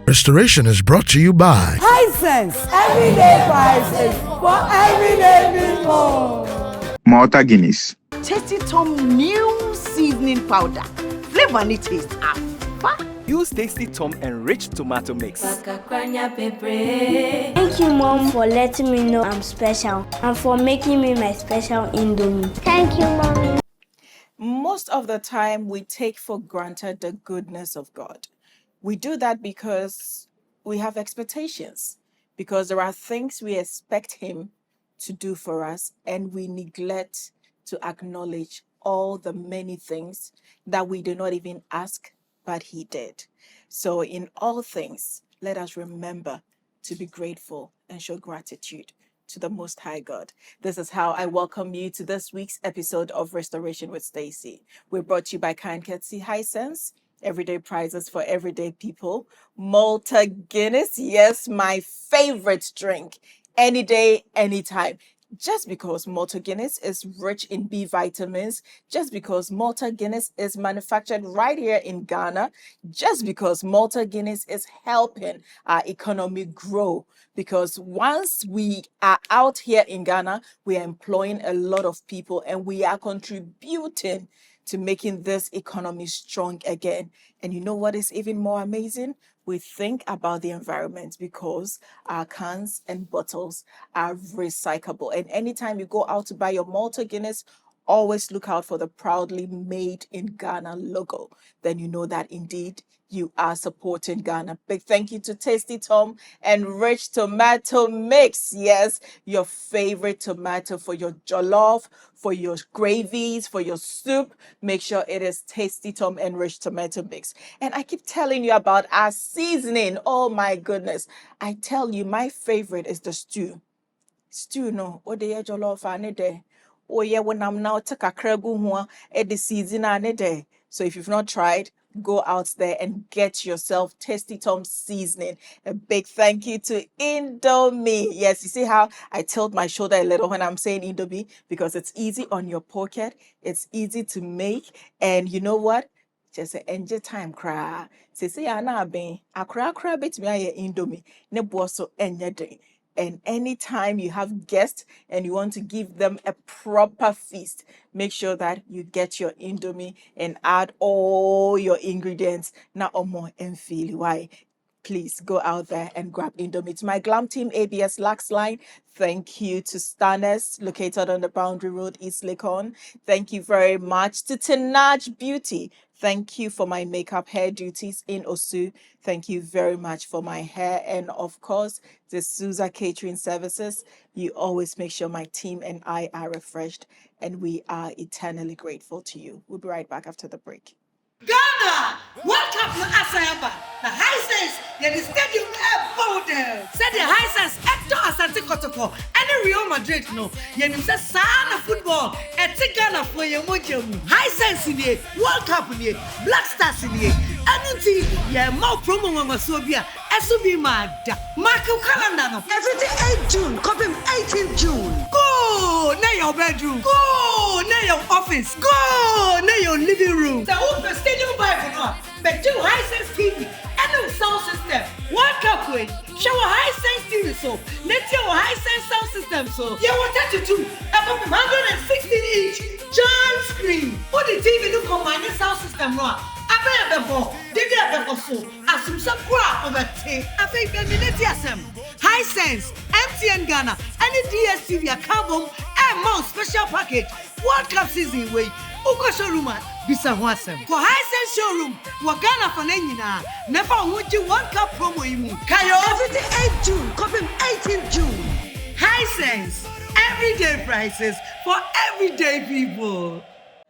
Restoration is brought to you by Hisense, everyday prices for everyday people. Malta Guinness. Tasty Tom new seasoning powder. Flavor and taste are far. Use Tasty Tom enriched tomato mix. Thank you, Mom, for letting me know I'm special and for making me my special Indomie. Thank you, Mommy. Most of the time, we take for granted the goodness of God. We do that because we have expectations, because there are things we expect Him to do for us, and we neglect to acknowledge all the many things that we do not even ask, but He did. So in all things, let us remember to be grateful and show gratitude to the Most High God. This is how I welcome you to this week's episode of Restoration with Stacy. We're brought to you by Kind Courtesy Hisense, everyday prizes for everyday people. Malta Guinness, yes, my favorite drink, any day, anytime. Just because Malta Guinness is rich in B vitamins, just because Malta Guinness is manufactured right here in Ghana, just because Malta Guinness is helping our economy grow. Because once we are out here in Ghana, we are employing a lot of people and we are contributing to making this economy strong again. And you know what is even more amazing? We think about the environment because our cans and bottles are recyclable. And anytime you go out to buy your Malta Guinness, always look out for the proudly made in Ghana logo. Then you know that indeed you are supporting Ghana. Big thank you to Tasty Tom and Rich Tomato Mix. Yes, your favorite tomato for your jollof, for your gravies, for your soup. Make sure it is Tasty Tom and Rich Tomato Mix. And I keep telling you about our seasoning. Oh my goodness. I tell you, my favorite is the stew. Stew, no. What the jollof ane de. Oh yeah, when I'm now take a kregu hua at the season ane de. So if you've not tried, go out there and get yourself Tasty Tom seasoning. A big thank you to Indomie. Yes, you see how I tilt my shoulder a little when I'm saying Indomie, because it's easy on your pocket, it's easy to make, and you know what? Just say enjoy time cry. Say ana ben akra bit me aye Indomie. Ne boso enye day. And anytime you have guests and you want to give them a proper feast, make sure that you get your Indomie and add all your ingredients. Now, more and feel why. Please go out there and grab Indomie. To my Glam Team ABS Lax line, thank you to Stanners, located on the Boundary Road, East Lakon. Thank you very much to Tenaj Beauty. Thank you for my makeup hair duties in Osu. Thank you very much for my hair. And of course, the Souza Catering Services. You always make sure my team and I are refreshed, and we are eternally grateful to you. We'll be right back after the break. Ghana, World Cup no Asayaba. The Hisense, the stadium border. Said the Hisense, Hector Asante Kotoko, and Real Madrid no. Yenim say sana football. Eti Ghana for your mojo. Hisense in the World Cup in the Black Stars in the. Anunti, yeah, more promo on Masobia. SUB mad. Mark your calendar no. Everything 8 June, copy 18th June. Go near your bedroom. Go near your office. Go near your living room. The whole stadium Bible no. But do Hisense TV and the sound system. World Cup way. Show a Hisense TV so. Let's your Hisense sound system so. You want 32. Above 116 inch giant screen. Put the TV look on my sound system no. Hisense, MTN Ghana, any DSTV account and more special package. World Cup season way. Uko showroom bisa hwasem. For Hisense showroom, Ghana for Nenina. Never would you World Cup promo imu. Kayo everything 8 June, copy 18th June. Hisense, everyday prices for everyday people.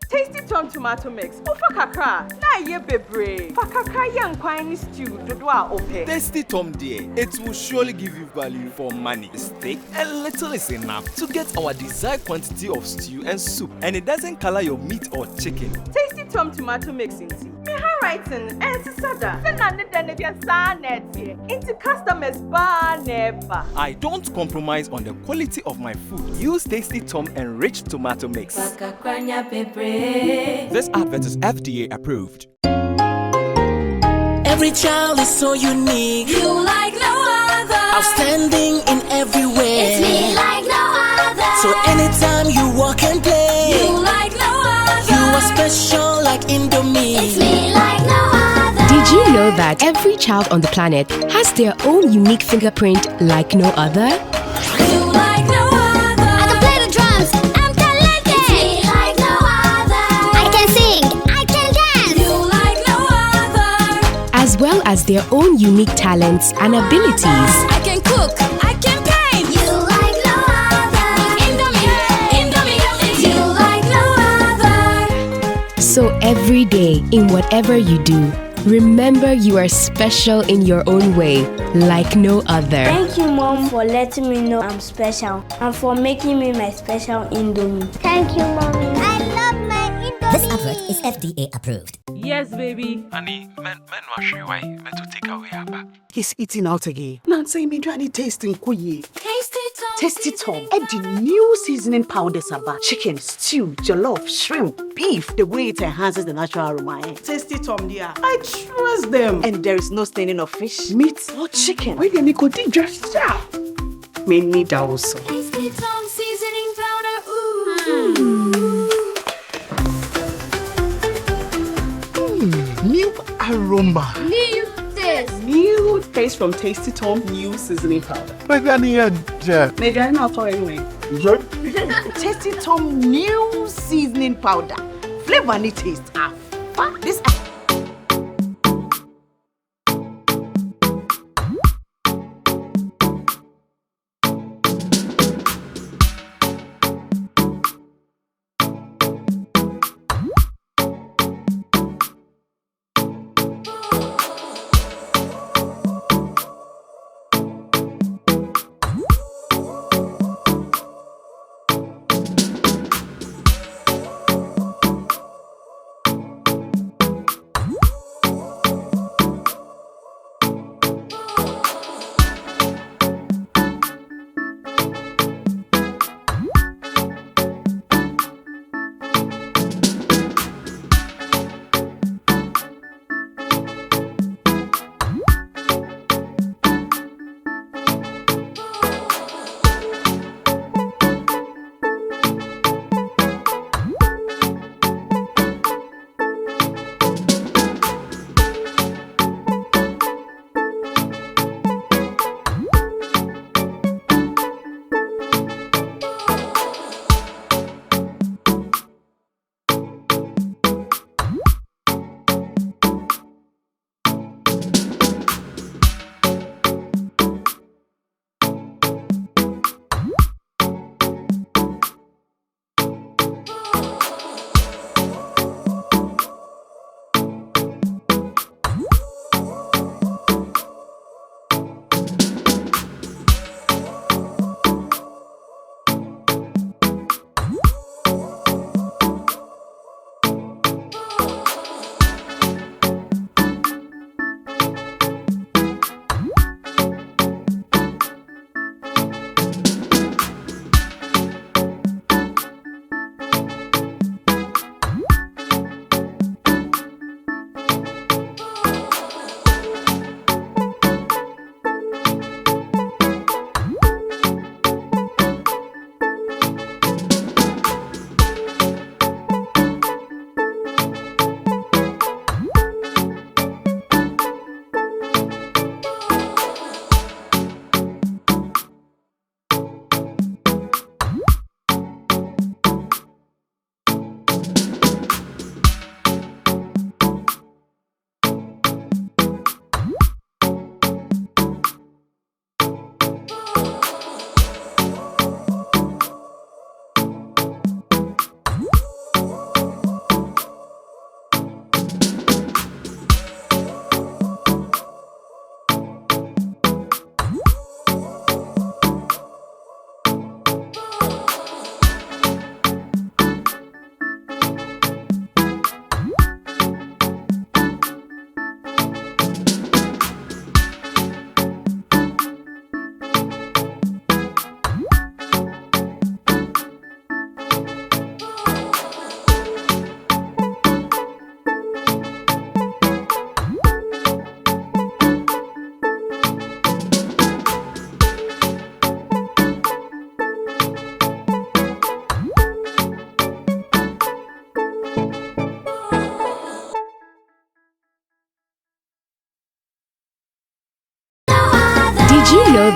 Tasty Tom tomato mix. Ofa kakra. Na ye bebre. Fa kakra yan kwan ni stew dodo a ope. Tasty Tom dear, it will surely give you value for money. Steak and little is enough to get our desired quantity of stew and soup, and it doesn't color your meat or chicken. Tasty Tom tomato mix inti. Me ha Brighton and Sada. Send an identity sanity into customers bar never. I don't compromise on the quality of my food. Use Tasty Tom enriched tomato mix. This advert is FDA approved. Every child is so unique. You like no other. Outstanding in every way. It's me like no other. So anytime you walk and play, you like no other. You are special like Indomie. It's me like no other. Did you know that every child on the planet has their own unique fingerprint like no other? You like no other. I can play the drums. I'm talented. It's me like no other. I can sing. I can dance. You like no other. As well as their own unique talents and abilities. I can cook. I can paint. You like no other. Indomie. It's you like no other. So every day, in whatever you do, remember you are special in your own way, like no other. Thank you, Mom, for letting me know I'm special and for making me my special Indomie. Thank you, Mommy. I love my Indomie. This advert is FDA approved. Yes, baby. Honey, men wash you away. Men to take away Abba. He's eating out again. Nancy, me do any tasting kuyi. Tasty Tom. Tasty Tom. Add the new seasoning powders about chicken, stew, jollof, shrimp, beef. The way it enhances the natural aroma. Tasty Tom, dear. I trust them. And there is no staining of fish, meat, or chicken. Where the nicotine just sharp. Me need also. Tasty Tom seasoning powder. Ooh. New aroma. New this. New taste from Tasty Tom new seasoning powder. Maybe I'm not for anyway. Tasty Tom new seasoning powder. Flavor and taste are fun. This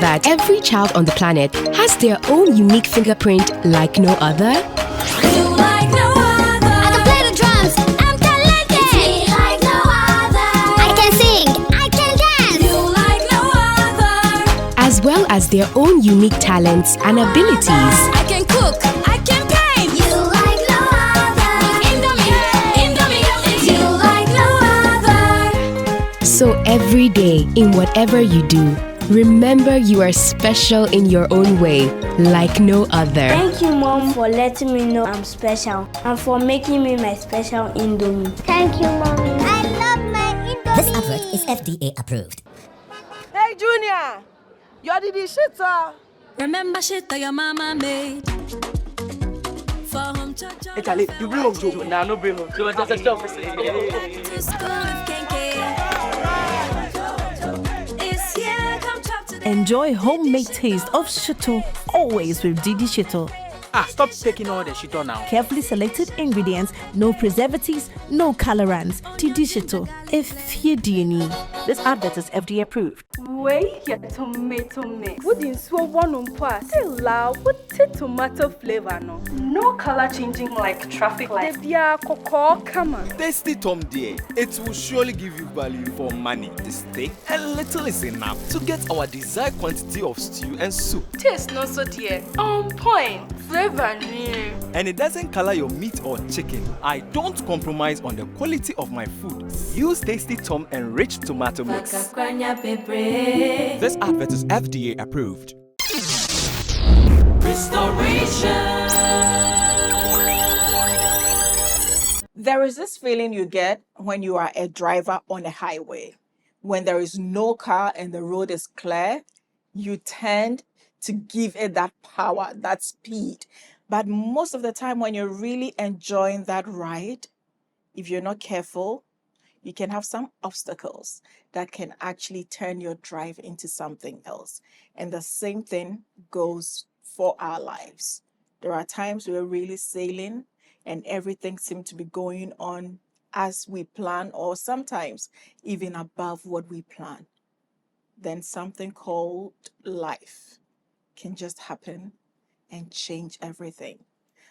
that every child on the planet has their own unique fingerprint like no other? You like no other. I can play the drums. I'm talented. It's me like no other. I can sing. I can dance. You like no other. As well as their own unique talents and abilities. I can cook. I can paint. You like no other. Indomie. It's you like no other. So every day, in whatever you do, remember you are special in your own way, like no other. Thank you, Mom, for letting me know I'm special and for making me my special Indomie. Thank you, Mommy. I love my Indomie. This advert is FDA approved. Hey, Junior, you did this shit, sir. Remember shit that your mama made. For home church. Hey, Charlie, you bring home Joe. Nah, no bring home. So just a stop. To school with Kenke. It's here, come chop today. Enjoy homemade taste of Shito, always with Didi Shito. Stop taking all the shit on now. Carefully selected ingredients, no preservatives, no colorants. Didi Shito, if you do need. This advert is FDA approved. Wait, your tomato mix. Wouldn't so one on pass. Still loud, with tomato flavor, no. No color changing like traffic lights. Come on. Tasty Tom dear, it will surely give you value for money. The steak and little is enough to get our desired quantity of stew and soup. Taste no so dear. On point. Flavor new. And it doesn't color your meat or chicken. I don't compromise on the quality of my food. Use Tasty Tom enriched tomato mix. This advert is FDA approved. There is this feeling you get when you are a driver on a highway. When there is no car and the road is clear, you tend to give it that power, that speed. But most of the time when you're really enjoying that ride, if you're not careful, you can have some obstacles that can actually turn your drive into something else. And the same thing goes for our lives. There are times we're really sailing and everything seems to be going on as we plan, or sometimes even above what we plan. Then something called life can just happen and change everything.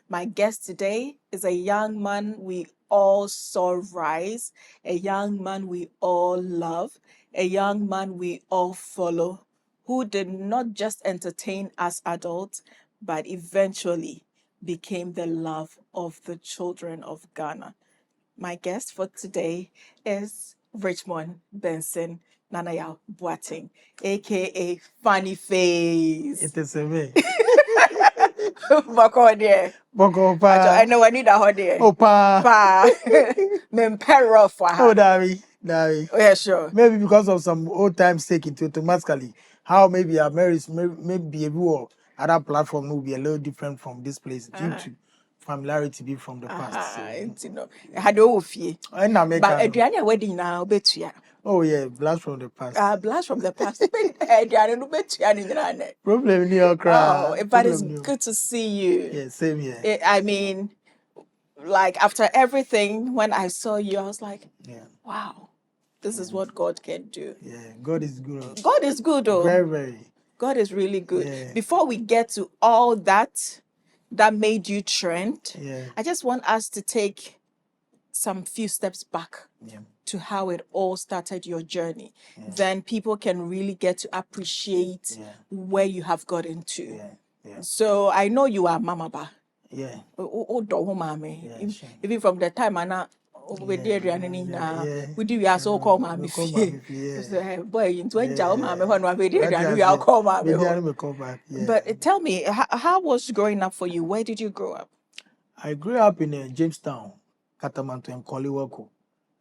My guest today is a young man we all saw rise, a young man we all love, a young man we all follow, who did not just entertain us adults, but eventually became the love of the children of Ghana. My guest for today is Richmond Benson Nanaya Boateng, aka Funny Face. It is a me. Bako there. Boko pa. I know I need a hot there. Oh pa. Pa. Mempero for her. Oh Dari. Oh yeah, sure. Maybe because of some old time stake into automatically. How maybe our marriage maybe everywhere other platform will be a little different from this place due to familiarity be from the past. You know. Had ofie. And but Adriana wedding now betua. Oh yeah, blast from the past. Blast from the past. Adriana no betua ni Problem in your crowd. Oh, but it's good to see you. Yeah, same here. I mean, like after everything, when I saw you, I was like, yeah, wow, this is what God can do. Yeah, God is good. God is good, oh. Very, very. God is really good. Yeah. Before we get to all that made you trend, yeah, I just want us to take some few steps back to how it all started, your journey. Yeah. Then people can really get to appreciate where you have gotten to. Yeah. Yeah. So I know you are Mama Ba. Yeah. Even from the time I know we do we are so call mommy. Boy, into a job, mommy, when we are call mommy. But tell me, how was growing up for you? Where did you grow up? I grew up in Jamestown, Katamanto, and Koliwako.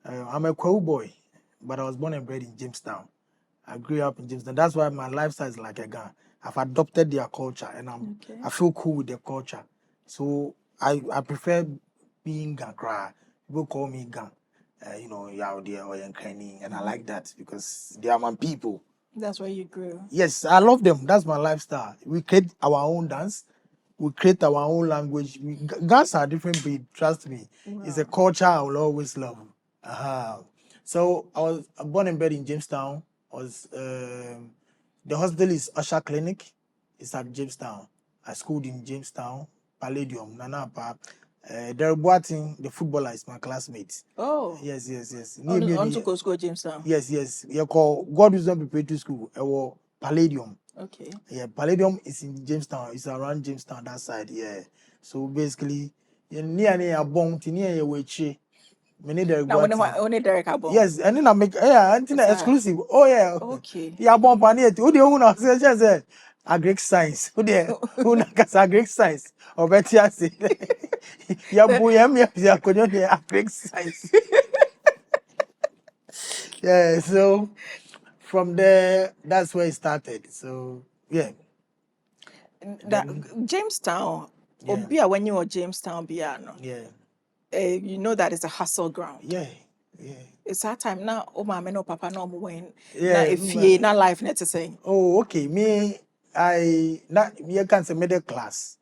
I'm a Kwewu boy, but I was born and bred in Jamestown. I grew up in Jamestown. That's why my lifestyle is like a Ghana. I've adopted their culture, and I feel cool with their culture. So I prefer being Ghana. People call me Gang, Yaudia or Yankani, and I like that because they are my people. That's where you grew. Yes, I love them. That's my lifestyle. We create our own dance. We create our own language. Gans are different breed, trust me. Wow. It's a culture I will always love. So I was born and bred in Jamestown. I was The hospital is Usher Clinic. It's at Jamestown. I schooled in Jamestown, Palladium, Nana Pa. Derek Boating, the footballer, is my classmate. Oh. Yes. On to go school Jamestown. Yes. You call God Wisdom Preparatory School. Palladium. Okay. Yeah, Palladium is in Jamestown. It's around Jamestown that side. Yeah. So basically, near bomb, near Wechi. Many Derek Boating. Only Derek Abon. Yes, and then I make exclusive. Oh yeah. Okay. Yeah, bomb panier. Who the owner says agric science. Who the owner agric science? Or better I say, yeah, boy, yeah, couldn't agric science. Yeah, so from there, that's where it started. So yeah. Jamestown. Yeah. Obia when you were Jamestown, Biano. Yeah. You know that it's a hustle ground. Yeah. It's that time now. Oh, my no papa no more when. Yeah. If you not life, net to say. Oh, okay. Me can't say middle class.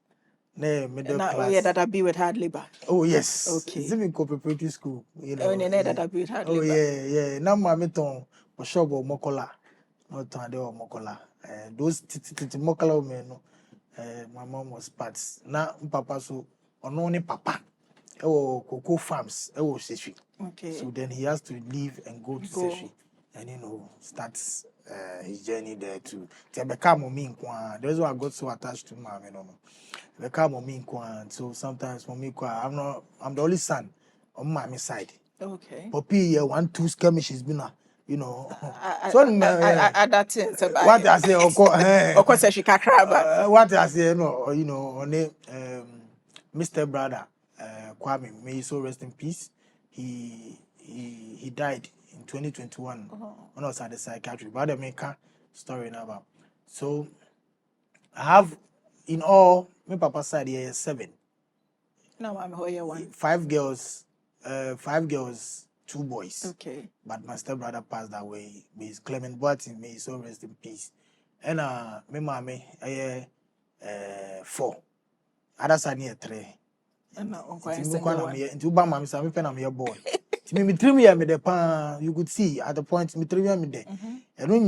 No, middle class. Yeah, that I be with hard labor. Oh yes. Okay. It's even preparatory school. You know. That I be with hard labor. Oh yeah. Now my meton shop or mokola. Not to ade or mokola. Those titi mokola men. My mom was parts. Now papa so only papa. Cocoa farms. Seshi. Okay. So then he has to leave and go to Seshi, and starts his journey there too. That's why I got so attached to mom. So sometimes I'm the only son on mommy's side. Okay. Poppy 1-2 skirmishes been so that thing. What I say, of course, she can't cry. What I say, on Mr. Brother Kwame, may he so rest in peace. He died in 2021 when I was at the psychiatry. But I make a story now about. So I have in all my papa's side here 7. No, I'm here 1. 5 girls, 2 boys. Okay. But my stepbrother passed away. Miss Clement Boating, may he so rest in peace. And my mommy 4. Other side near 3. Into Bama, Miss Amipen, boy. Me 3 years, me the pan. You could see at the point me 3 years me there. And when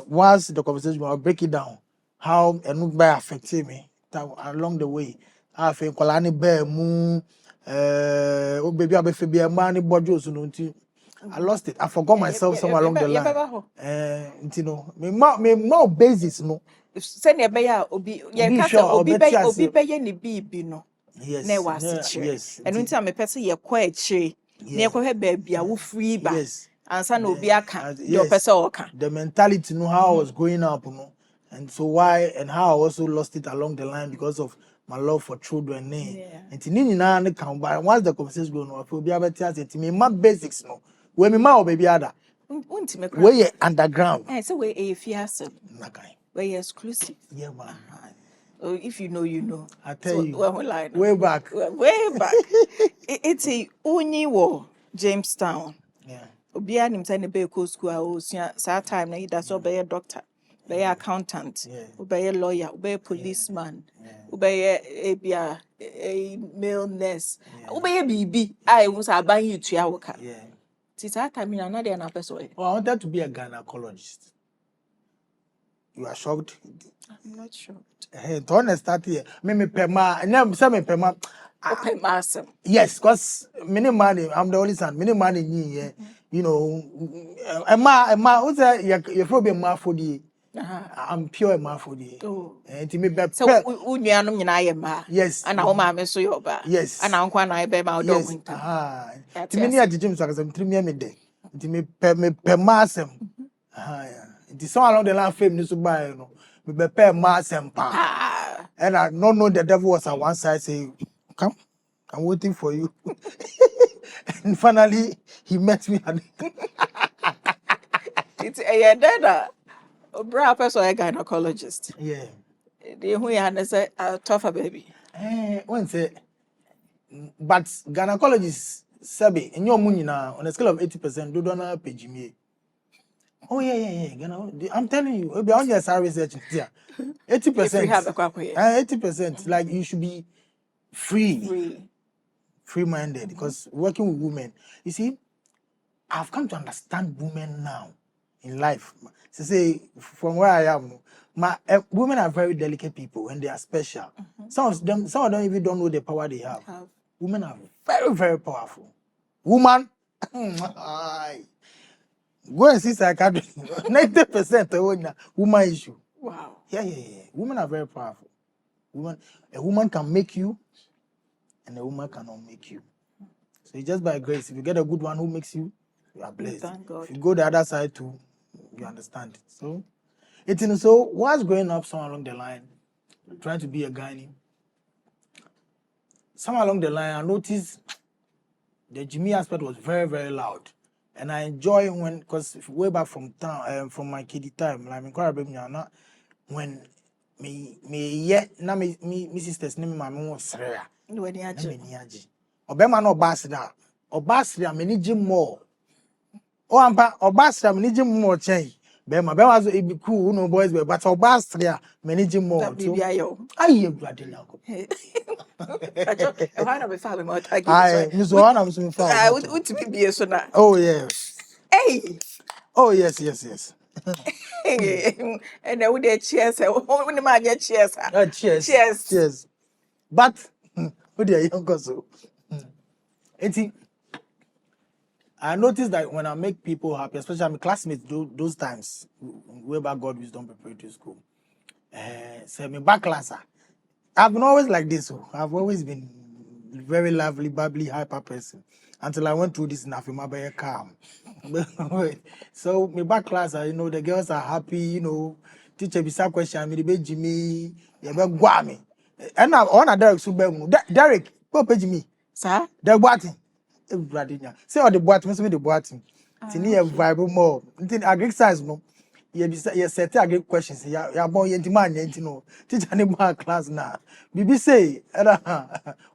once the conversation, I'll break it down. How and by affected me along the way. I think Kolani Bear Moon, oh baby, I be a man in Bodjos. I lost it. I forgot myself somewhere along the line. Me more basis no. Send a bear obi no. Yes. Yes. And when time a person you're quite shy. Near baby, I will free back. Yes. And son will be a can. Your person the mentality know how I was growing up, and so why and how I also lost it along the line because of my love for children. And Tinini na count by once the conversation going on, I feel be able to say to me, my basics no. Where me ma baby other. Where you underground. So where a fiasco. Where you exclusive. Yeah, man. Oh, if you know, you know. I tell you. Way back. It's a only war, Jamestown. Yeah. Obia nim say ne be ko school a o sua sa time na ida so be a doctor, be a accountant, be a lawyer, be a policeman, be a male nurse, be a BB. I was aban you to your work. Yeah. It's that time in another na person. Oh, I wanted to be a gynecologist. You are shocked? I'm not shocked. Hey, don't start here. Me pema, and say me pema. Open massive. Yes, because many money. I'm the only son. Many money here. You know, Emma, who's that? You're probably a for the. I'm pure ma for the. Oh. And to me, so we are not ma. Yes. And our mama so your ba. Yes. And our kwana be ma dog winter. To me, at the gym, so I'm 3 years midday. To me, per massem. It is so along the line fame news to buy, you know. Me be per massem pa. And I don't know the devil was at one side say, come, I'm waiting for you. And finally, he met me. It's a dada. Bra person a gynecologist. Yeah. The who you say tougher baby. One say, but gynecologists sabi in your money now on a scale of 80%, do not pay Jimmy. Oh yeah. I'm telling you, be on your research here. 80%. 80%. Like you should be free-minded because working with women. You see, I've come to understand women now. in life. So say from where I am, women are very delicate people and they are special. Some of them even don't know the power they have. Women are very, very powerful. Woman, aye. Go and see psychiatrist. 90% woman issue. Wow. Yeah. Women are very powerful. A woman can make you, and a woman cannot make you. So it's just by grace. If you get a good one who makes you, you are blessed. Thank God. If you go the other side too, you understand it. So it's so whilst growing up somewhere along the line, trying to be a guy, somewhere along the line, I noticed the Jimmy aspect was very, very loud. And I enjoy when, because way back from town, from my kiddie time, like when me sisters name my mom was Sreya. Obema no basida. Obasria me need more. Oh, ampa Obasria me need more change. Bema was it be cool, no boys, but Obasria me need more. I hear bloody now. Oh yes. Hey. Oh yes. And I would cheers. Only man get cheers. Cheers. But who they young so? I noticed that when I make people happy, especially my classmates, those times, way back God Wisdom Preparatory School, say me back class. I've been always like this. I've always been very lively, bubbly, hyper person until I went through this Nafima by calm. So my back class, the girls are happy. Teacher be some question, me the baby Jimmy, you be guami. And now on a Derek Subemu, Derek, go pay Jimmy, sir. The boating. Say all the boat must be the boating. Tini a vibe more. Until agric size more. You set agric questions. You born yet man yet no. Teach any more class now. Bibi say,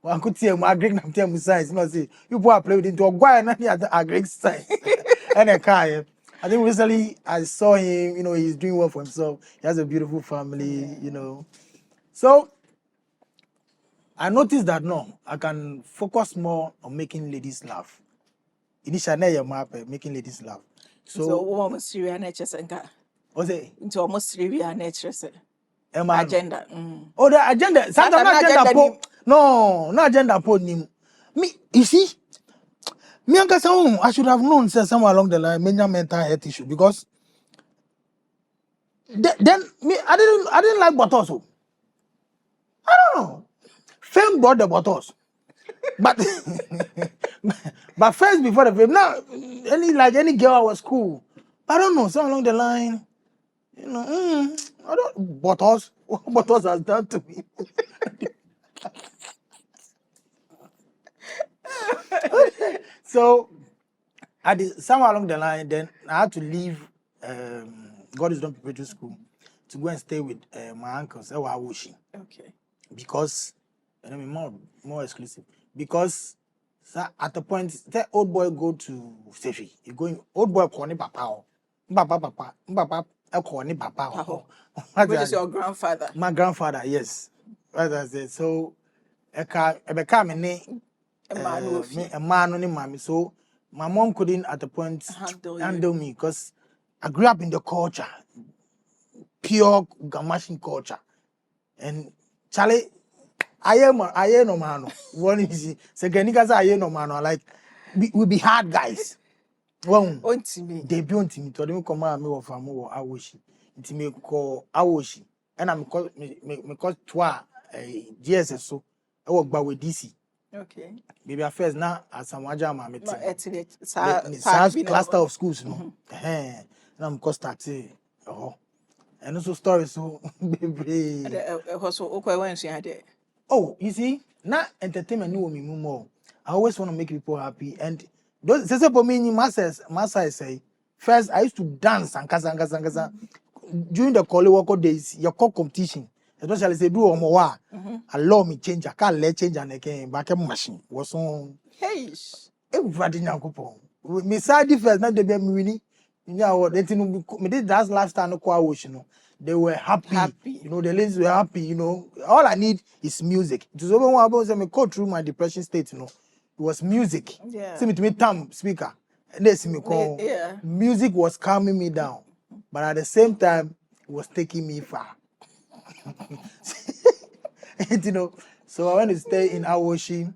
one could see my agric nam tell size. No say you boy play with into a guy and any other agric size. And a car. I think recently I saw him. He's doing well for himself. He has a beautiful family. So I noticed that I can focus more on making ladies laugh. Initially, making ladies laugh. So almost 3 NHS and what's it? Into almost 3 NHS. Agenda. Oh, the agenda. Sometimes agenda. No agenda. Me, you see, me and I should have known somewhere along the line many mental health issue because then me I didn't like bottles. I don't know. Fame bought the bottles, but first before the fame, now any girl was cool. I don't know, somewhere along the line, I don't bottles. What bottles has done to me? So, somewhere along the line, then I had to leave. God is done preparatory school to go and stay with my uncles. Okay. Because. More exclusive because at the point the old boy go to Sefi. You going old boy corny papa. Papa corny papa. Which is your grandfather? My grandfather, yes. As I said, so a man. So my mom couldn't at the point handle me because I grew up in the culture, pure Gamashin culture, and Charlie. I am no man. One is second niggas I no man. Like we be hard guys. One they be on me. To them come out me of amu awoshi. It me call awoshi. And I'm call me call twa GSS so. I work by with DC. Okay. Maybe at first now as some wajama me. SARS cluster of schools no. And I'm call start and also stories so baby. Oh, you see, now entertainment new me more. I always want to make people happy. And those for me, Massa say, first I used to dance and kasa. During the Koliwoko days, your call competition, especially say do omowa. Allow me change. I can't let change and again back a machine. Was on. Hey, everybody now go. Me side first, not the be winning. Me did that last time no question. They were happy. The ladies were happy. All I need is music. It was over one about me go through my depression state. It was music. Yeah. See me to me tam speaker. Yeah. Music was calming me down, but at the same time, it was taking me far. You know, so I went to stay in Awoshi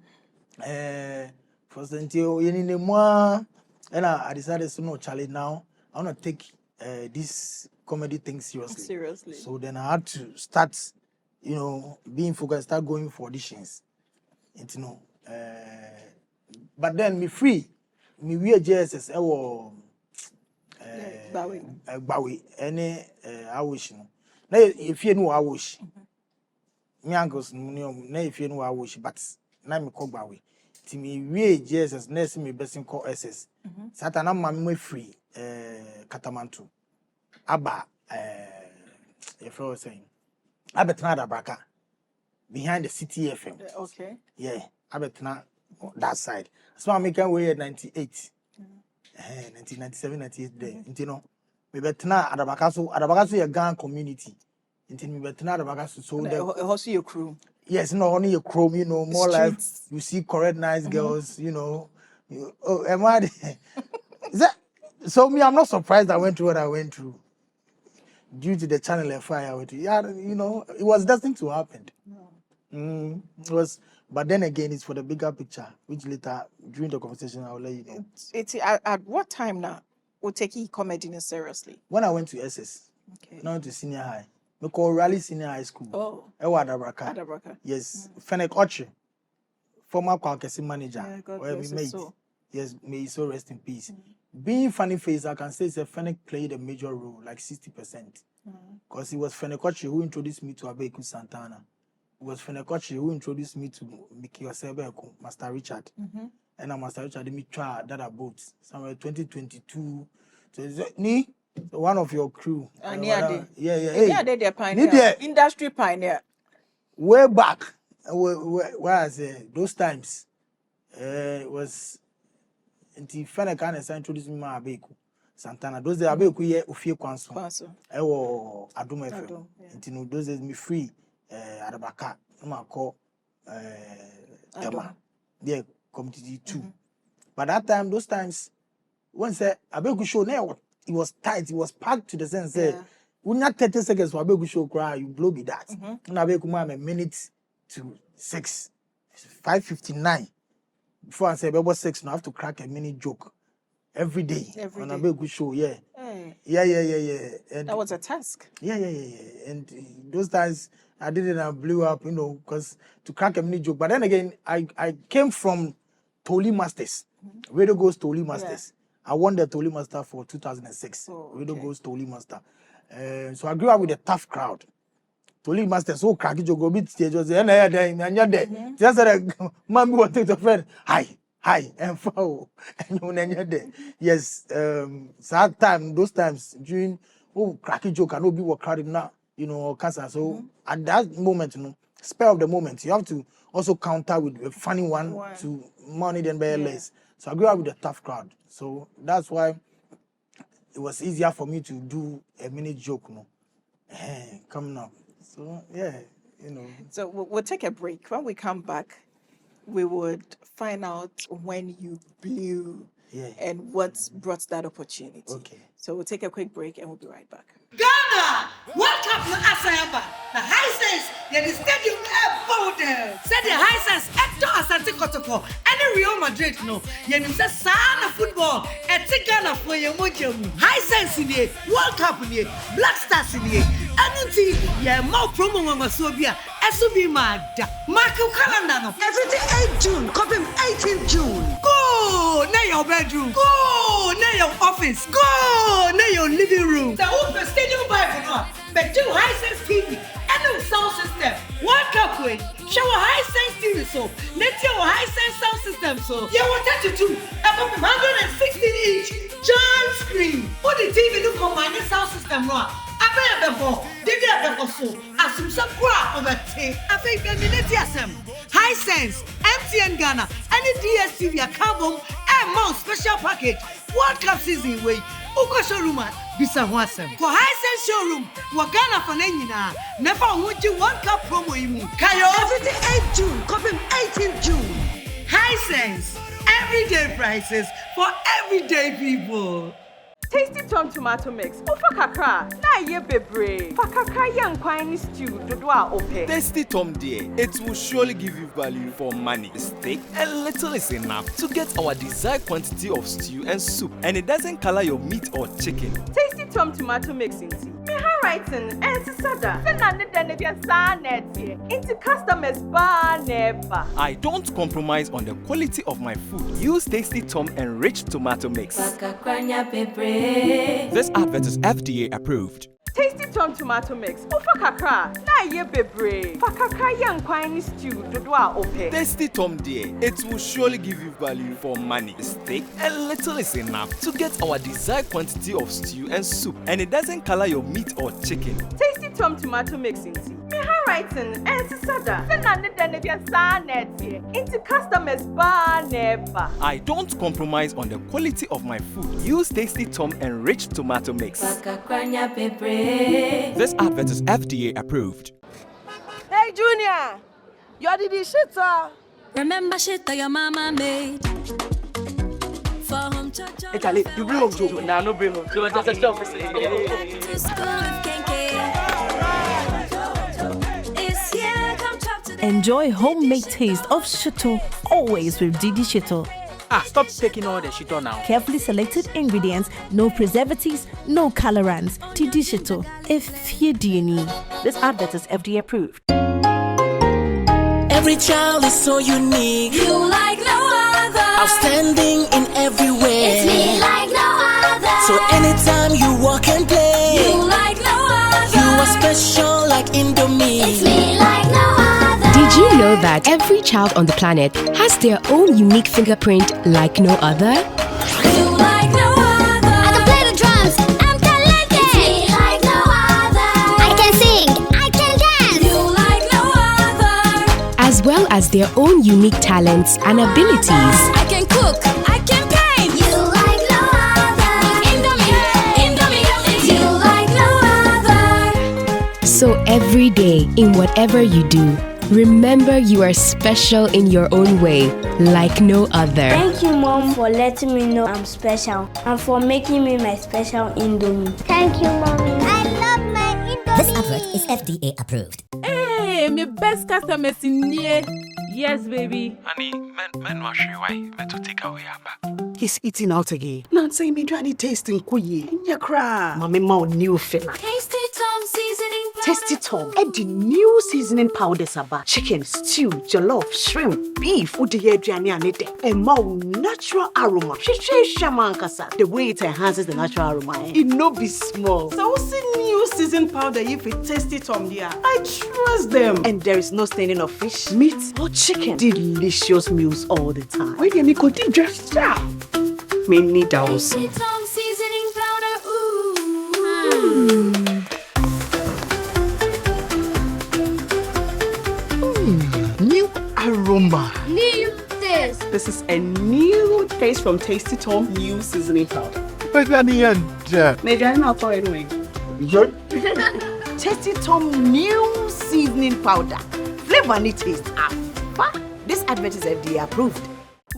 for until and I decided to know Charlie now. I want to take this comedy thing seriously. So then I had to start, you know, being focused, start going for auditions. You know, but then me free, me wear JSS. Bawi, any Awoshi. Now if you know Awoshi. Me uncles no if you know I wish, but now me call Bawi. Timi we Jesus next me best call SS. Satana mamma free Katamantu. Aba if I was saying Abetna Braka behind the City FM. Okay. Yeah, Abetna that side. So I make way at 98. 1997, 98 there. You know, we betna Adabakaso a gang community. Until me betna Adabakaso so the also your crew. Yes, no, only your chrome, you know, more like you see correct nice girls, you know. Am I is that so me? I'm not surprised I went through what I went through due to the channel FI I went to. Yeah, you know, it was destined to happen. It was, but then again, it's for the bigger picture, which later during the conversation I'll let you know. It's at what time now? We'll take comedy seriously. When I went to SS, now to senior high. We call Raleigh Senior High School. Oh. Ewa Adabraka. Adabraka. Yes. Fennec Ochi, former Kwakesi manager. Yeah, God where we bless made. his soul. Yes, may his soul rest in peace. Being funny face, I can say Fennec played a major role, like 60%. Because it was Fennec Ochi who introduced me to Abeku Santana. It was Fennec Ochi who introduced me to Mickey Osebeko, Master Richard. And Master Richard, me try that boat. Somewhere 2022. So one of your crew. Yeah. Hey, they're pioneer. Industry pioneer. Way back, where I say those times, it was until Fennec introduced me to Abeku Santana. Those days Abeku here Ofie Kwanso. I was Adum FM. Until those days me free Adabaka. I'm call Emma. Yeah, community 2. But that time, those times, when say Abeku show now. It was tight, it was packed to the sense that when you 30 seconds for Abeku show cry, you blow me that. And Abeku mama a minute to 6, 5:59. Before I say about 6, now I have to crack a mini joke every day on Abeku show. Yeah. And that was a task. Yeah. And those times I did it and I blew up, you know, because to crack a mini joke. But then again, I came from Toli Masters. Radio Goes Toli Masters. I won the Toli Master for 2006. Radio Goes Toli Master. So I grew up with a tough crowd. Toli Master so cracky joke go beat stage was and you're there. Just said mommy will take the friend. Hi and foul. And you're there. Yes, sad time, those times during cracky joke and be what crowded now, you know, cancer. So at that moment, you know, spare of the moment, you have to also counter with a funny one to money than bear less. So I grew up with a tough crowd. So that's why it was easier for me to do a mini joke, you know, coming up. So, yeah, you know. So we'll take a break. When we come back, we would find out when you blew and what brought that opportunity. Okay. So we'll take a quick break and we'll be right back. Ghana, welcome to Asayaba. The Hisense, the stadium voted. Said the Hisense, Hector Asante Kotoko, and Real Madrid, no. Yenim says, Sana football, and Ghana for your Mojum. Hisense in here, World Cup in here, Black Stars in here. And you more promo on Masobia, SUB Mad. Marco calendar, everything 8 June, copy 18th June. Go, near your bedroom. Go, near your office. Go, near your living room. The whole stadium Bible, but do Hisense TV and no sound system. World Cup with show a Hisense TV so. Let's your Hisense sound system so. You want 32, above 116-inch giant screen. Put the TV look on my sound system right. I bet before, did that before so. As some support of a tape. I think the minute Hisense, MTN Ghana, any DSTV account and more special package. World Cup season way. Uko showroom bisa hwasem. For Hisense showroom, Ghana for Nenina. Never would you World Cup promo imu. Kayo everything 8 June, copy 18th June. Hisense, everyday prices for everyday people. Tasty Tom tomato mix. Ofa kakra. Na ye bebre. Fa kakra yan kwani stew dodwa ope. Tasty Tom dear, it will surely give you value for money. Steak and little is enough to get our desired quantity of stew and soup, and it doesn't color your meat or chicken. Tasty Tom tomato mix inti. Me handwriting and sada. Sena ne dene bia sa netie. Inti customers ba never. I don't compromise on the quality of my food. Use Tasty Tom enriched tomato mix. This advert is FDA approved. Tasty Tom tomato mix. Ofa kakra. Na ye bebre. Fa kakra yan kwani stew dodwa ope. Tasty Tom dear, it will surely give you value for money. Steak and little is enough to get our desired quantity of stew and soup, and it doesn't color your meat or chicken. Tasty Tom tomato mix inti. Me handwriting and sada. Sena ne dene bia sa netie. Inti customers ba never. I don't compromise on the quality of my food. Use Tasty Tom enriched tomato mix. This advert is FDA approved. Hey Junior, you did the shitter. Remember shit your mama made. For home church. Hey Charlie, you bring home Joe. Nah, no bring home. So just a stop. To school with Kenke. It's here, come chop to the Enjoy homemade taste of Shito, always with Didi Shito. Stop taking all the shit on now. Carefully selected ingredients, no preservatives, no colorants. Didi Shito, if you need. This advert is FDA approved. Every child is so unique. You like no other. Outstanding in every way. It's me like no other. So anytime you walk and play, You like no other. you are special like Indomie. It's me like no other. Did you know that every child on the planet has their own unique fingerprint like no other? You like no other. I can play the drums. I'm talented. It's me like no other. I can sing. I can dance. You like no other. As well as their own unique talents and abilities. I can cook. I can paint. You like no other. Indomie. It's you like no other. So every day, in whatever you do, remember you are special in your own way, like no other. Thank you, Mom, for letting me know I'm special and for making me my special Indomie. Thank you, Mommy. I love my Indomie. This advert is FDA approved. Hey, my best customers in here. Yes, baby. Honey, men wash you away. Me to take away aba. He's eating out again. Nancy, me trying tasting kuyi. Nyakra. Mami ma new fella. Tasty Tom seasoning powder. Tasty Tom. Add the new seasoning powders about chicken, stew, jollof, shrimp, beef, udiye adriani anete. And more natural aroma. Shamankasa. The way it enhances the natural aroma. It no be small. So see new seasoning powder if it Tasty Tom there. I trust them. And there is no staining of fish, meat, or chicken. Delicious meals all the time. Why do you make it just me need those. Tasty Tom seasoning powder. Ooh. New aroma. New taste. This is a new taste from Tasty Tom new seasoning powder. Tasty Tom new seasoning powder. Flavor and taste. This advert is FDA approved.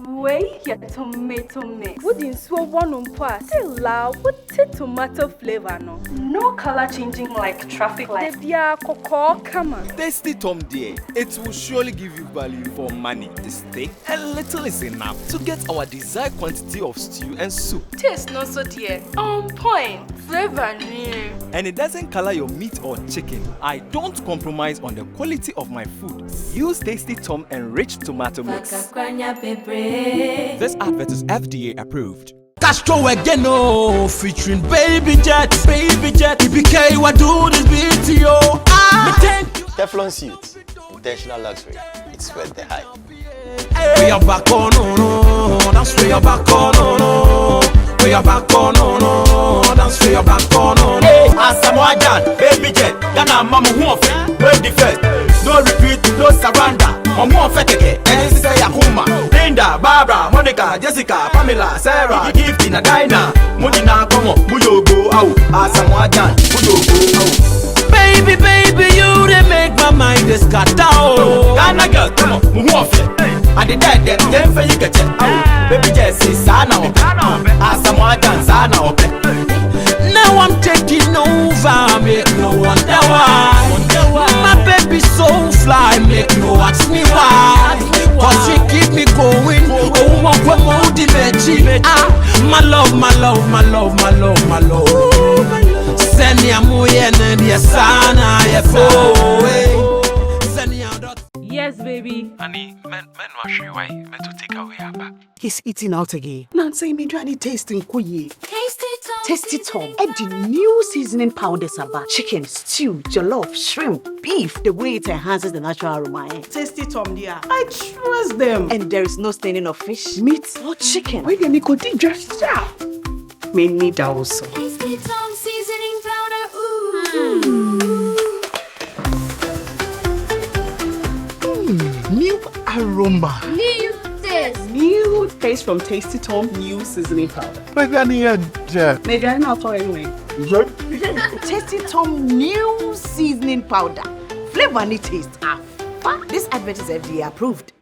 Wait, your tomato mix. Wouldn't swallow one on pass. Still loud, with tomato flavor no. No color changing like traffic lights. Devia cocoa, come on. Tasty Tom dear, it will surely give you value for money. Steak and little is enough to get our desired quantity of stew and soup. Taste not so dear. On point. Flavor new. And it doesn't color your meat or chicken. I don't compromise on the quality of my food. Use Tasty Tom enriched tomato mix. This advert is FDA approved. Castro again, oh, featuring Baby Jet, EBK, what do this BTO? Teflon Suit, intentional luxury. It's worth the hype. We are back on, no, that's we are back on, no. We are back on, no, that's we are back on, no. Asamoah, Baby Jet, Yana Mama Huofe, break the first. No repeat, no surrender. Omo Feteke, and say Yakuma, Linda, Barbara, Monica, Jessica, Pamela, Sarah, Gift in a diner. Mudina Komo, Muyo go out, Asamoah, Muyo go out. Baby, you they make my mind scatter. Ghana girl, come on, Muofe. I did that, then for you get it. Baby Jessie, Sana, Asamoah Gyan, Sana. Now I'm taking over, make no wonder why. My baby so fly, make no ask me why. Cause she keep me going, oh, what more the magic. My love, my love, my love, my love, my love. Send me a muye and ya sana, ya fo. Yes, baby. Honey, men wash you away. Men to take away abba. He's eating out again. Nancy, me trying tasting kuyi. Tasty Tom. Tasty Tom. Add the new seasoning powders about chicken, stew, jollof, shrimp, beef. The way it enhances the natural aroma. Tasty Tom, dear. I trust them. And there is no staining of fish, meat, or chicken. Why didn't you just stop? Me need also. Tasty Tom seasoning powder. Ooh. New aroma. New taste. New taste from Tasty Tom new seasoning powder. Maybe I not for anyway. Tasty Tom new seasoning powder. Flavor and taste are fun. This advert is FDA approved.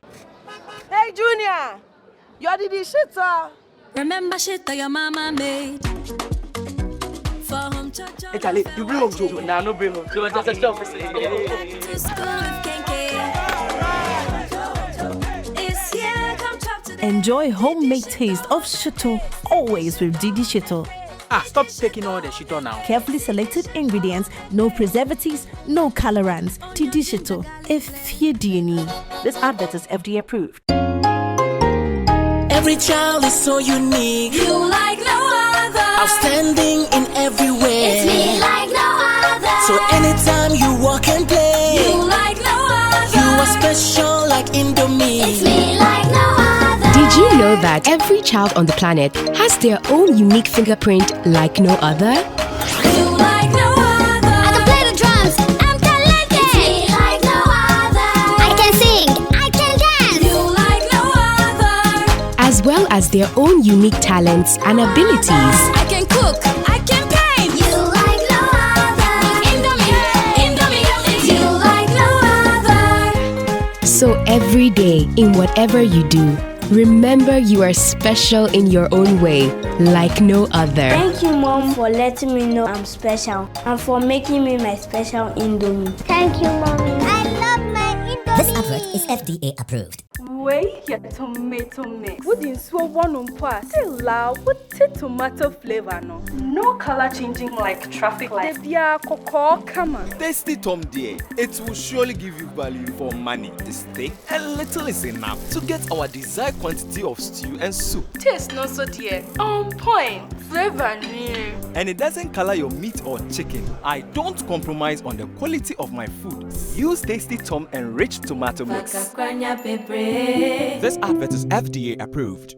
Hey, Junior, you did the shitter. Remember shit that your mama made. For home church. Hey, Charlie, you bring home Joe. Nah, no bring home. So just a stop. To school with Kenke. It's here, come chop to the Enjoy homemade taste of Shito, always with Didi Shito. Stop taking all the shit on now. Carefully selected ingredients, no preservatives, no colorants. Didi Shito, if you need. This advert is FDA approved. Every child is so unique. You like no other. Outstanding in every way. It's me like no other. So anytime you walk and play, You like no other. you are special like Indomie. It's me like no other. Did you know that every child on the planet has their own unique fingerprint like no other? You like no other. I can play the drums. I'm talented. It's me like no other. I can sing. I can dance. You like no other. As well as their own unique talents and abilities. I can cook. I can paint. You like no other. Indomie. It's you like no other. So every day, in whatever you do, remember you are special in your own way, like no other. Thank you, Mom, for letting me know I'm special and for making me my special Indomie. Thank you, Mommy. I love my Indomie. This advert is FDA approved. Wait, your tomato mix. Wouldn't so one on pass. Still loud with tomato flavor, no. No color changing like traffic light. The cocoa, come on. Tasty Tom dear, it will surely give you value for money. This steak and little is enough to get our desired quantity of stew and soup. Taste not so dear. On point. Flavor new. And it doesn't color your meat or chicken. I don't compromise on the quality of my food. Use Tasty Tom enriched tomato mix. This advert is FDA approved.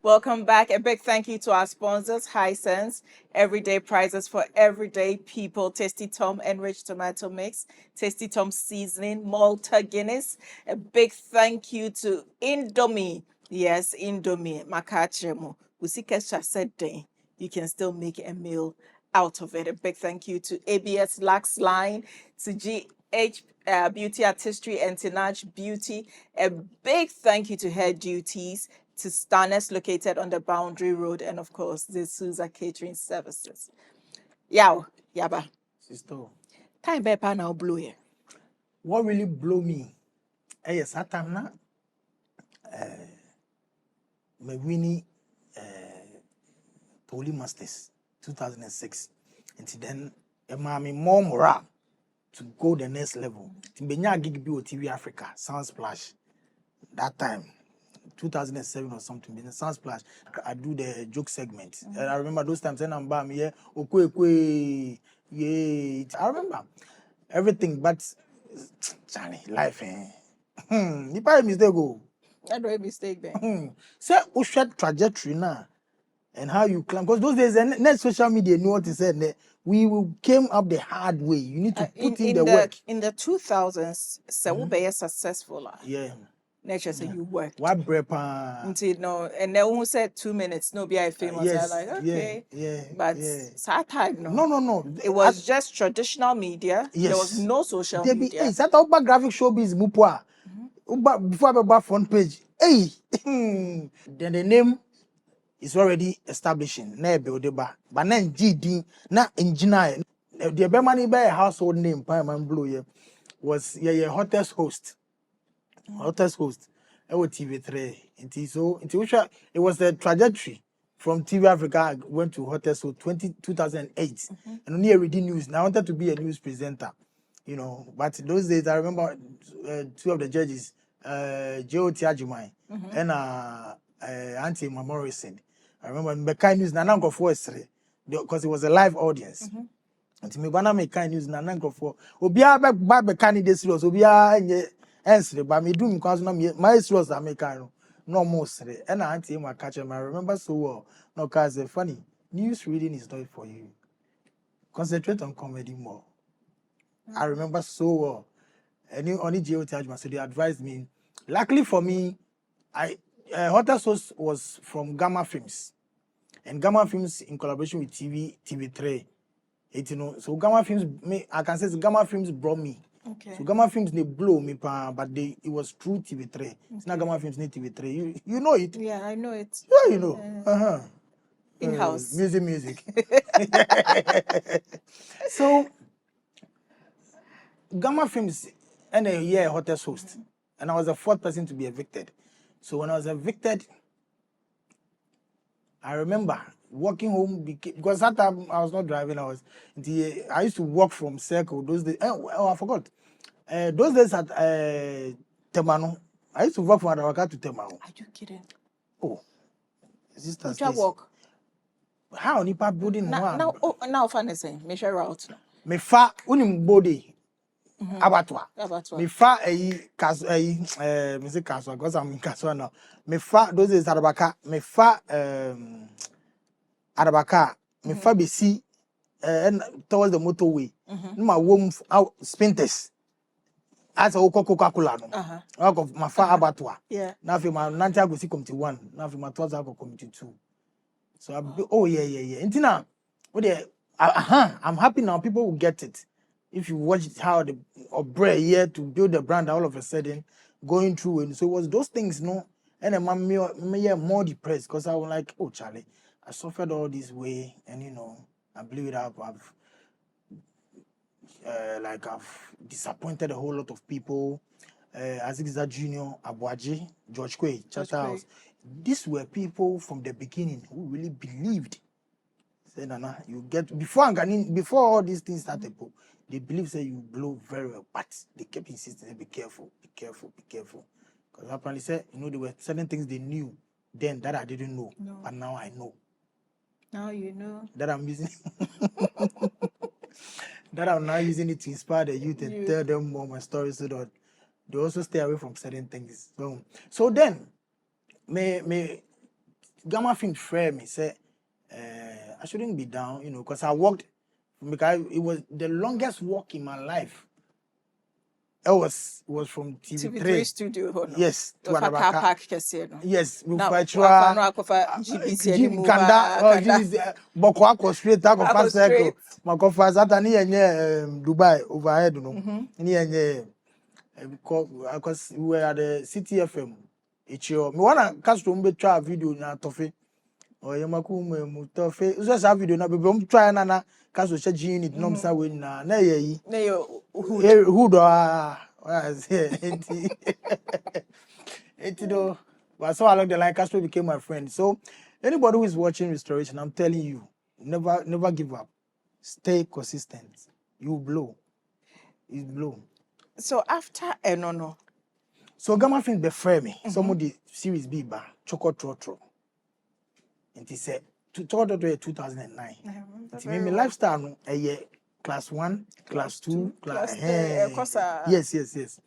Welcome back. A big thank you to our sponsors, Hisense, everyday prizes for everyday people, Tasty Tom enriched tomato mix, Tasty Tom seasoning, Malta Guinness. A big thank you to Indomie. Yes, Indomie. Makachemo. Usikesha said day. You can still make a meal out of it. A big thank you to ABS Lux Line, to GH Beauty Artistry and Tinaj Beauty. A big thank you to Hair Duties, to Starness located on the Boundary Road, and of course, the Sousa Catering Services. Yow, Yaba. Sister, Time bepa now blow here. what really blew me? Yes, that time now. Me winning Poly Masters 2006. And then me more morale to go the next level. Timbenya gig be TV Africa, Sound Splash. That time. 2007 or something, in the Sunsplash, I do the joke segment. And I remember those times when I'm bam, yeah, yeah. I remember everything, but Johnny, life, you probably mistake go. I do a mistake there. Say, shared trajectory now, and how you climb. Because those days, net social media knew what to say. We came up the hard way. You need to put in the work. In the 2000s, so we be successful. Yeah. nature say you worked. What brepa? Until no, and then who said 2 minutes, no be I famous. Yes, I like, okay. yeah, But yeah. sad time, no. No. It was just traditional media. Yes. There was no social media. Hey, that about graphic showbiz mupwa. Before I buy front page. Hey, then the name is already establishing. Na buildeba. But then GD na engineer. The money by a household name, Pineman Blue was hottest host. Hottest host. TV3. It was the trajectory from TV Africa. I went to hottest host 2008. And only reading news. Now I wanted to be a news presenter. You know, but those days I remember two of the judges, J.O.T. Ajimai and Auntie Emma Morrison. I remember the kind news Nana go for because it was a live audience. And me bana me kind news Nana go for Obia be candidate serious Obia answer but me do because my serious American no more sere and Auntie Emma catch him. I remember so well. No, cause funny news reading is not for you. Concentrate on comedy more. I remember so well. And only J.O.T. Ajman, so they advised me. Luckily for me, Hottest Source was from Gamma Films. And Gamma Films in collaboration with TV3. So Gamma Films, I can say Gamma Films brought me. Okay. So Gamma Films, they blow me, but it was through TV3. It's not Gamma Films, TV3. You know it? Yeah, I know it. Yeah, you know. In-house. Music. So, Gamma Films and a year hottest host, and I was the fourth person to be evicted. So when I was evicted, I remember walking home because that time I was not driving. I used to walk from Circle those days. Oh, I forgot. Those days at Temano, I used to walk from Adawaka to Temano. Are you kidding? Oh, sister, Which I walk. How nipa building now fun is saying me share out. Me fa unim body. Abattoir. Me fa me say Kaswa because I'm in Kaswa now. Me fa those days Arabaka. Me fa Arabaka. Me fa besi towards the motorway. My warm out Spinters. As a Coca-Cola no. Out of my fa abattoir. Yeah. Now for my Nantia go see committee 1. Now for my Twaza go committee 2. So yeah. Intina, I'm happy now. People will get it. If you watch how the Obre here to build the brand all of a sudden going through and so it was those things, no. And then me more depressed because I was like, oh Charlie, I suffered all this way and I blew it up. I've disappointed a whole lot of people. Azigza Junior, Abuaji, George Quay, Chacha House. These were people from the beginning who really believed. Say, Nana, you get before all these things started, they believe say you blow very well, but they kept insisting, be careful. Because apparently said, there were certain things they knew then that I didn't know, but now I know. Now you know that I'm using that I'm now using it to inspire the youth and tell them more my stories so that they also stay away from certain things. So then, me Gamma Film friend me say I shouldn't be down, because I walked because it was the longest walk in my life. It was from TV3 studio. Yes, to Adabaka. Yes, we fight Boko straight circle. Makofa Zatani Dubai overhead, because we were at the City FM. Me wanna cast try video na tofe. Oh, Yamaku Mutofe. It's just a video now, but try na cast to unit no msa win na ye. Who do but so along the line, Castro became my friend. So anybody who is watching Restoration, I'm telling you, never give up. Stay consistent. You blow. It's blow. So after Enono. So Gamma Film befriend me. Some of the series B bar Choco Trotro. And he said Choco Trotro 2009. It's my lifestyle a year class 1, class 2, class yes.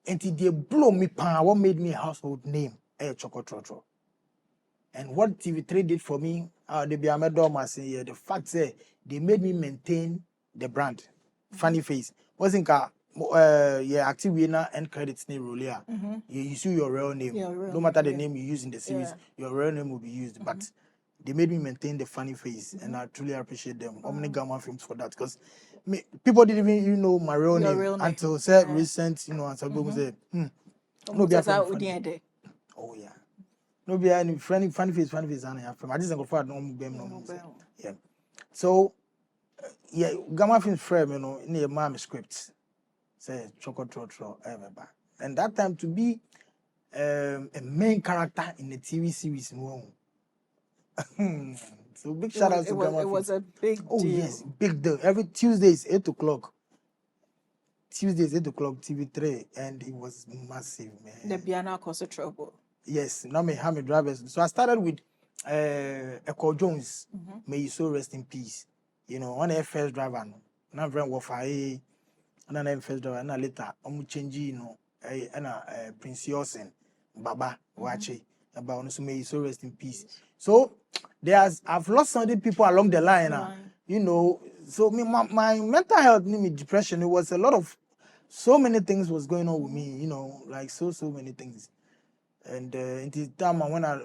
And they blow me pan. What made me a household name? Choco Trotro. And what TV3 did for me, they be a the fact that they made me maintain the brand. Funny face. Wasn't yeah, active winner end credits name role here. You use your real name. No matter the name you use in the series, your real name will be used. But they made me maintain the funny face, and I truly appreciate them. How many Gamma films for that? Because people didn't even know my real name until said recent, and some people said, no be a funny. Oh yeah, no be any funny face, and I have film. I just go for no. Yeah, so yeah, Gamma films frame, in the mom scripts. Say Chokotro ever. And that time to be a main character in the TV series. So big shout out to Gamma. It was a big deal. Oh yes, big deal. Every Tuesdays 8 o'clock. Tuesdays 8 o'clock TV3, and it was massive, man. The Biana caused trouble. Yes, now me have me drivers. So I started with Echo Jones. May you so rest in peace. On the first driver. Now very warfare. And then first driver, and later change, and Prince Yosen, Baba, Wache, about so may you so rest in peace. So I've lost some people along the line, so my mental health, depression, it was a lot of, so many things was going on with me, like so many things. And until time when I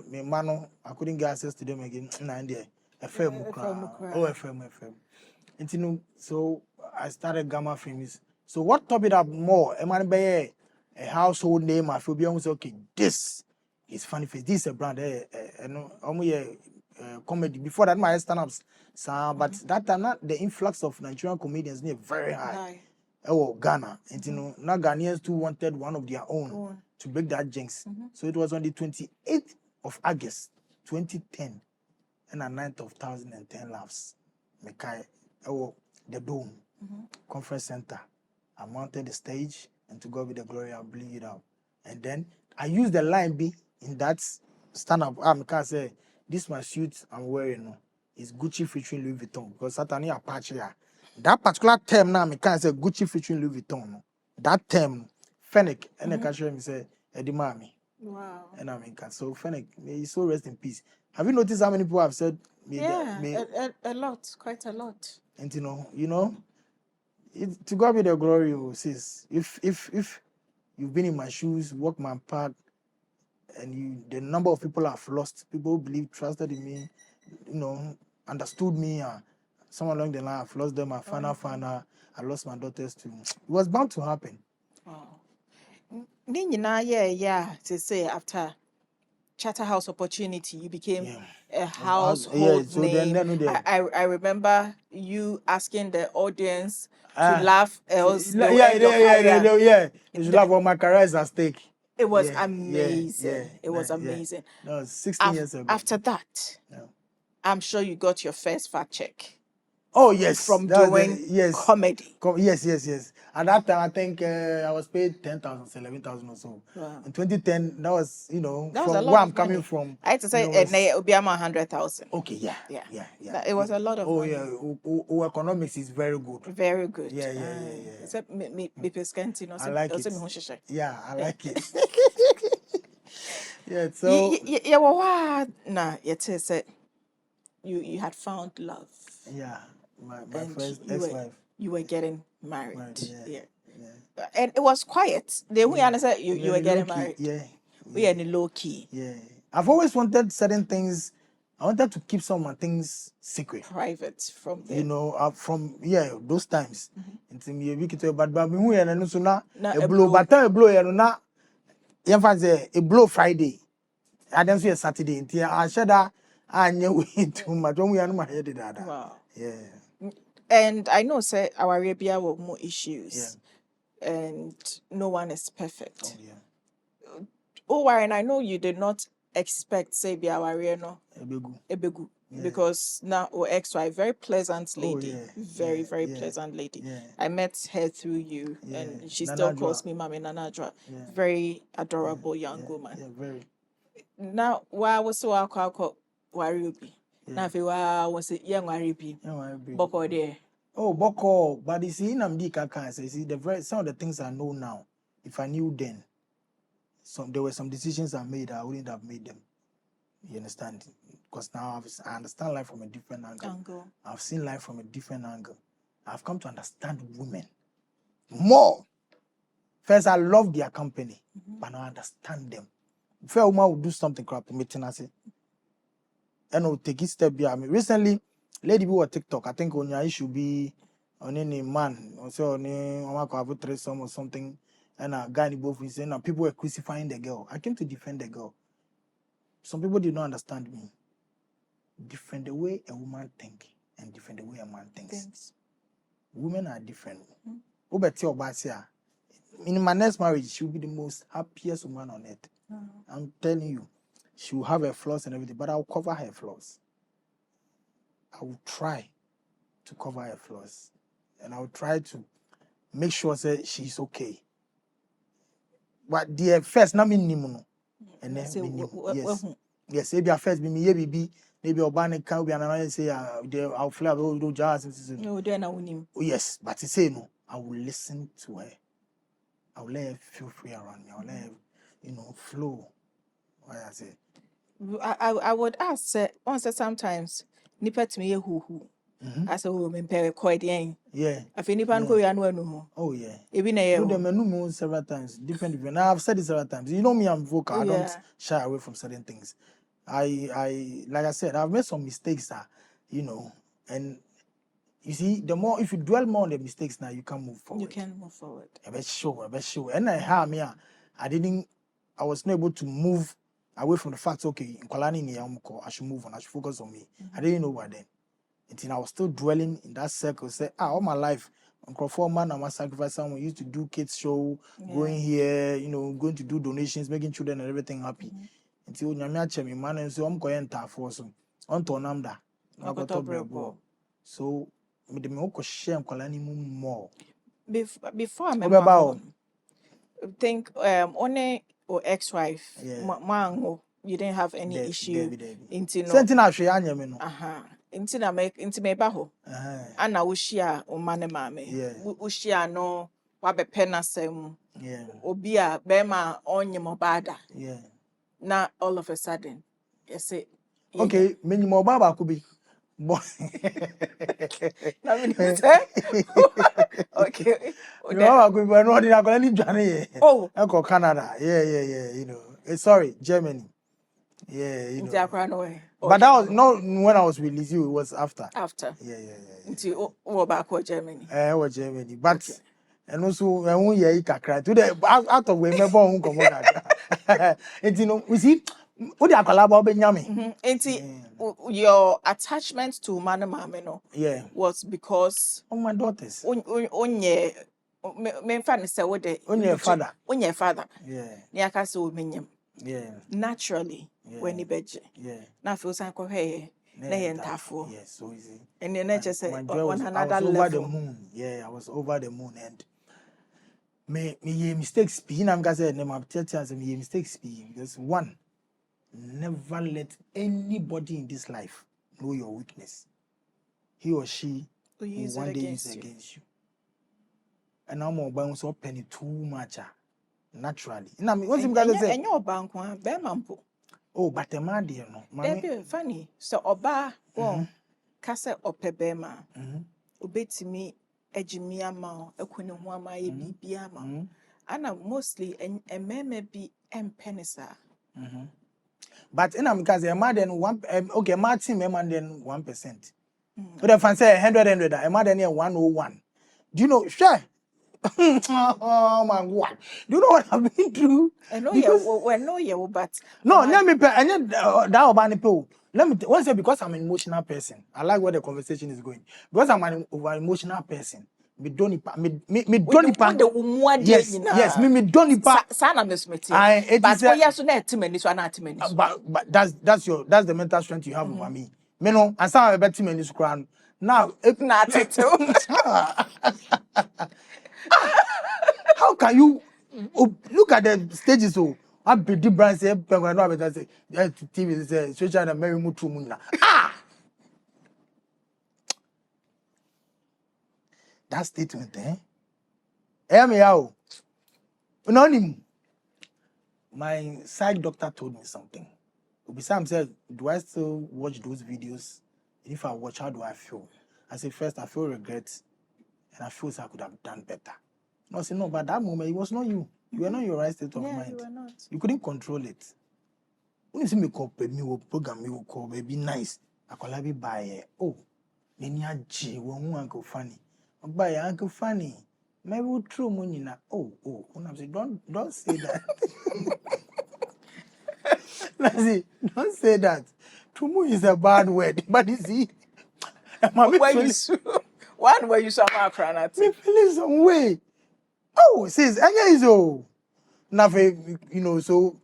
couldn't get access to them again, FM. And so I started Gamma Films. So what topped it up more? A household name. I feel beyond okay. This is Funny Face. This is a brand. Comedy. Before that, my stand-ups. But that time, the influx of Nigerian comedians is very high. Ghana. And now Ghanaians too wanted one of their own to break that jinx. So it was on the 28th of August, 2010, and at 9th of 2010 laughs. Mekai, the Dome Conference Center. I mounted the stage, and to God be the glory, I'll bring it out. And then I used the line B in that stand-up. I say, this my suit I'm wearing is Gucci featuring Louis Vuitton. Because Satani Apache here. That particular term now, I can't say Gucci featuring Louis Vuitton. That term, Fennec, and I can show him say, Eddie Mami. Wow. And I mean, so Fennec, may he so rest in peace. Have you noticed how many people have said? A lot, quite a lot. And to God be the glory, sis. If you've been in my shoes, walked my path, and the number of people I've lost, people who believed, trusted in me, understood me, someone along the line, I've lost them, I lost my daughters too. It was bound to happen. Wow. To say after Charterhouse opportunity, you became a household name. I remember you asking the audience to laugh, else You should laugh when my career is at stake. It was amazing. It was amazing. No, 16 years ago. After that, I'm sure you got your first fact check. Oh yes, from doing comedy. Yes. At that time, I think I was paid 10,000, 11,000 or so. Wow. In 2010, that was that was from where I'm coming from. I had to say Obiama 100,000. Okay, yeah. It was a lot of money. Economics is very good. Very good. Yeah. Except me I like it. Yeah, I like it. Yeah, so you had found love. Yeah. My first ex-wife. You were getting married. And it was quiet. We understand you were getting married. We are in the low key. Yeah. I've always wanted certain things. I wanted to keep some of my things secret. Private from there. From those times. Until me but who a blow a blow Friday. I don't see a Saturday. Until I said that I knew too much when we are my head. Wow. Yeah. And I know, say, our Arabia were more issues, and no one is perfect. And I know you did not expect, say, be our Ebegu, because now our ex-wife, very pleasant lady, very pleasant lady. I met her through you, and she still calls me Mami Nanadra. Very adorable young woman. Very. Now, why was so alcohol? Wariobi. Now, if you was a young Wariobi, Boko there. Oh, Boko, but you see, some of the things I know now, if I knew then, there were some decisions I made, I wouldn't have made them. You understand? Because now I understand life from a different angle. I've seen life from a different angle. I've come to understand women more First, I love their company, but I understand them. If a woman will do something crap, meeting us, and will take it step behind me. Recently, lady be on TikTok. I think on your issue be on any man or so on a threesome or something, and a guy in both is saying people were crucifying the girl. I came to defend the girl. Some people did not understand me. Different the way a woman think and different the way a man thinks. Women are different. In my next marriage, she will be the most happiest woman on earth. I'm telling you, she will have her flaws and everything, but I'll cover her flaws. I will try to cover her flaws, and I will try to make sure that she's okay. But the first, not me no, and then yes, maybe first be maybe Obama can be another say I'll fly do jazz. No, then I win. Yes, but to say no, I will listen to her. I will let her feel free around me. I will let her, flow. What I say. I would ask once sometimes nipa to me who I say women pay quite young. Yeah. I feel nipa go ya no. Oh yeah. Even a you know several times. Different. I've said it several times. You know me, I'm vocal. I don't shy away from certain things. I like I said, I've made some mistakes, and you see, the more if you dwell more on the mistakes now, you can move forward. You can move forward. I bet sure. And I was not able to move away from the fact, okay, I should move on, I should focus on me. I didn't know what then. Until I was still dwelling in that circle, say, all my life, Uncle Foreman, I'm a sacrifice. Someone used to do kids show, going here, going to do donations, making children and everything happy. Until Nyamiache, me man, and so I'm going to for some on Tonamda. So, me the moko share more. Before I think only or ex-wife, mango, you didn't have any issue. Something I share me no. Into na make into me baho. Ana ushia o mane mame. Ushia no wabe pena sem. Obia bema onye mobada. Now all of a sudden, you say, okay, many more baba could be. Okay. Oh, I go Canada. Yeah. Sorry, Germany. Yeah, But that was not when I was released. It was after. After. Yeah. Until back to Germany. Germany. But and also when we cry today out of we remember who come on. We see. What do you call Benjamin? Your attachment to Mane Mame no was because my daughters. Onye me fan say what the father. Onye father. Yeah. Ni aka say o menyam. Yeah. Naturally when he beje. Yeah. Na feel say ko hwe na ye ntafo. Yes, so easy. And then just say on another level. Over the moon. Yeah, I was over the moon and me mistakes be na am say name am tell me mistakes be because one, never let anybody in this life know your weakness. He or she will one day use against you. And I'm more bound so penny too much naturally. And I mean, what's him say? And your bank one, Bemampo. Oh, but the man, dear, no. Baby, funny. So, Oba, Cassa or Pebema, obey me, Ejimia Mao, a queen of one my biama. Anna mostly a may be penisa. But in because a man then one okay, Martin man then 1%. But if I say 100, a man then 101. Do you know? Sure. Oh my God! Do you know what I've been through? I know you, but no, let me. And that about people. Let me once say because I'm an emotional person. I like where the conversation is going. Because I'm an over emotional person. Me don't yes, me don't ipa. Sana miss me. But yes, so not too many, so not too many. But that's the mental strength you have over me. Me no, and some about too many scran. Now, if not, how can you look at the stages? So I be the brand say, "Penguin no better say." TV say, "Social and Mary Mutu Muna." That statement, me out. My side doctor told me something. Besides, said, "Do I still watch those videos? If I watch, how do I feel?" I said, first, I feel regret, and I feel I could have done better. No, I said, no, but that moment, it was not you. You were not in your right state of Yeah, mind. you were not. You couldn't control it. When you see me call me will program me will call baby nice. I call be buy oh Nenia G one uncle funny. Buy Uncle Funny. Maybe we true money na when I say don't say that. See, don't say that. Tumu is a bad word, but you see, One way you saw my cranat. me feeling some way. Oh, says Anya is nothing, so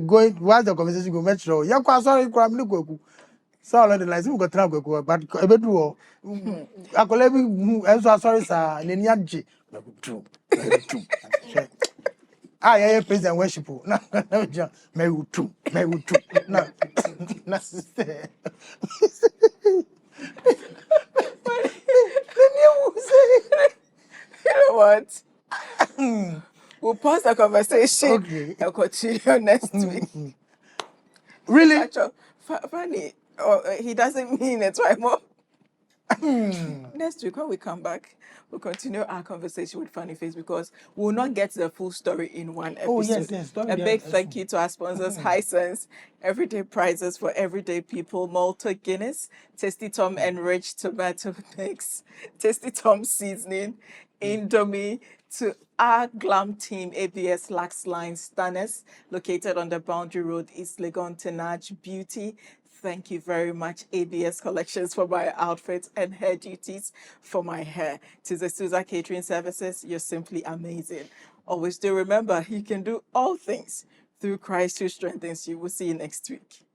going while the conversation go metro. Yeah, quite sorry, crab no go. So all the lights we got trap go, but a bit more. I call every sorry, sir, and then yaji. True. Yeah, praise and worship. No, may we true. No, no, sister. You know what? We'll pause the conversation and continue next week. Really? Funny. He doesn't mean it. Why more? Next week, when we come back, we'll continue our conversation with Funny Face because we'll not get the full story in one episode. Oh, yes. A big thank you to our sponsors, Hisense, Everyday Prizes for Everyday People, Malta Guinness, Tasty Tom Enriched Tomato Mix, Tasty Tom Seasoning, Indomie, to our glam team, ABS Lax Line Stunners, located on the Boundary Road, East Legon, Tenaj Beauty. Thank you very much, ABS Collections, for my outfits and hair duties for my hair. To the Susa Catering Services, you're simply amazing. Always do remember, you can do all things through Christ who strengthens you. We'll see you next week.